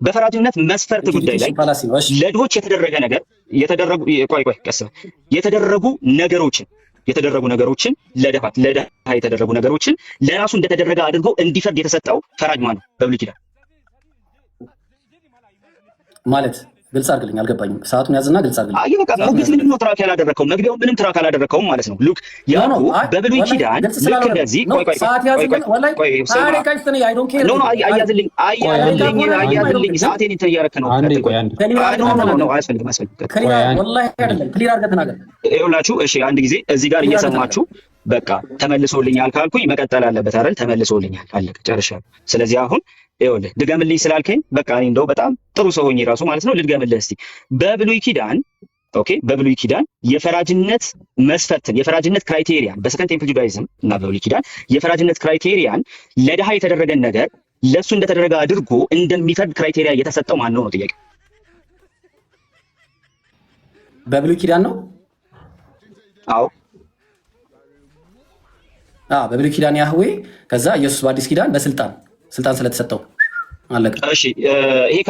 በፈራጅነት መስፈርት ጉዳይ ላይ ለድሆች የተደረገ ነገር የተደረጉ ነገሮችን ለድሃ የተደረጉ ነገሮችን ለራሱ እንደተደረገ አድርጎ እንዲፈርድ የተሰጠው ፈራጅ ማን ነው? በብሉይ ኪዳን ማለት ግልጽ አድርግልኝ፣ አልገባኝም። ሰዓቱን ያዝና ግልጽ አድርግልኝ። አይ በቃ ሙግት ምንም ነው ትራክ ያላደረከው፣ መግቢያው ምንም ትራክ አላደረከውም ማለት ነው። ሉክ ያው በብሉይ ኪዳን ልክ እንደዚህ ሰዓት ያዝልኝ፣ ወላሂ አያዝልኝ ሰዓቴን እንትን እያደረክ ነው። ይኸውላችሁ እሺ፣ አንድ ጊዜ እዚህ ጋር እየሰማችሁ በቃ ተመልሶልኛል ካልኩኝ መቀጠል አለበት አይደል? ተመልሶልኛል፣ አለቀ፣ ጨርሻለሁ። ስለዚህ አሁን ይኸውልህ ድገምልኝ ስላልከኝ በቃ እኔ እንደው በጣም ጥሩ ሰው ሆኜ ራሱ ማለት ነው ልድገምልህ እስቲ። በብሉይ ኪዳን የፈራጅነት መስፈርትን የፈራጅነት ክራይቴሪያን በሰከንድ ቴምፕል ጁዳይዝም እና በብሉይ ኪዳን የፈራጅነት ክራይቴሪያን ለድሃ የተደረገን ነገር ለሱ እንደተደረገ አድርጎ እንደሚፈርድ ክራይቴሪያ የተሰጠው ማን ነው ነው ጥያቄ። በብሉይ ኪዳን ነው? አዎ በብሉይ ኪዳን ያህዌ፣ ከዛ ኢየሱስ በአዲስ ኪዳን በስልጣን ስለተሰጠው አለቀ። እሺ ይሄ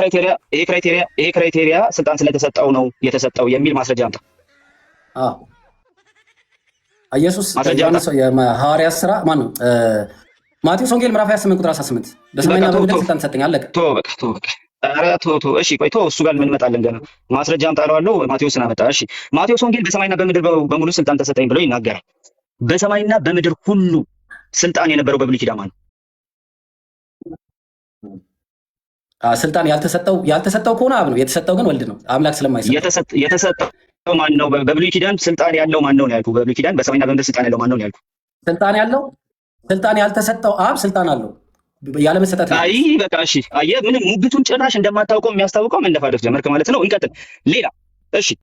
ክራይቴሪያ ስልጣን ስለተሰጠው ነው የተሰጠው የሚል ማስረጃ አምጣ። ኢየሱስ የሐዋርያት ሥራ ማነው? ማቴዎስ ወንጌል ምዕራፍ 28 ቁጥር 18 በሰማይና በምድር ስልጣን ተሰጠኝ። አለቀ። እሺ ቆይ እሱ ጋር እንመጣለን ገና። ማስረጃ አምጣ አለዋለሁ። ማቴዎስን አመጣ። እሺ ማቴዎስ ወንጌል በሰማይና በምድር በሙሉ ስልጣን ተሰጠኝ ብሎ ይናገራል። በሰማይና በምድር ሁሉ ስልጣን የነበረው በብሉይ ኪዳን ማን ነው? ስልጣን ያልተሰጠው ከሆነ አብ ነው። የተሰጠው ግን ወልድ ነው። አምላክ ስለማይሰጥ የተሰጠው ማን ነው? በብሉይ ኪዳን ስልጣን ያለው ማን ነው ያልኩህ? በብሉይ ኪዳን በሰማይና በምድር ስልጣን ያለው ማን ነው ያልኩህ? ስልጣን ያልተሰጠው አብ ስልጣን አለው ያለ መሰጠት። አይ በቃ እሺ፣ አየህ ምንም ሙግቱን ጭራሽ እንደማታውቀው የሚያስታውቀው መንደፋደፍ ጀመርክ ማለት ነው። እንቀጥል። ሌላ እሺ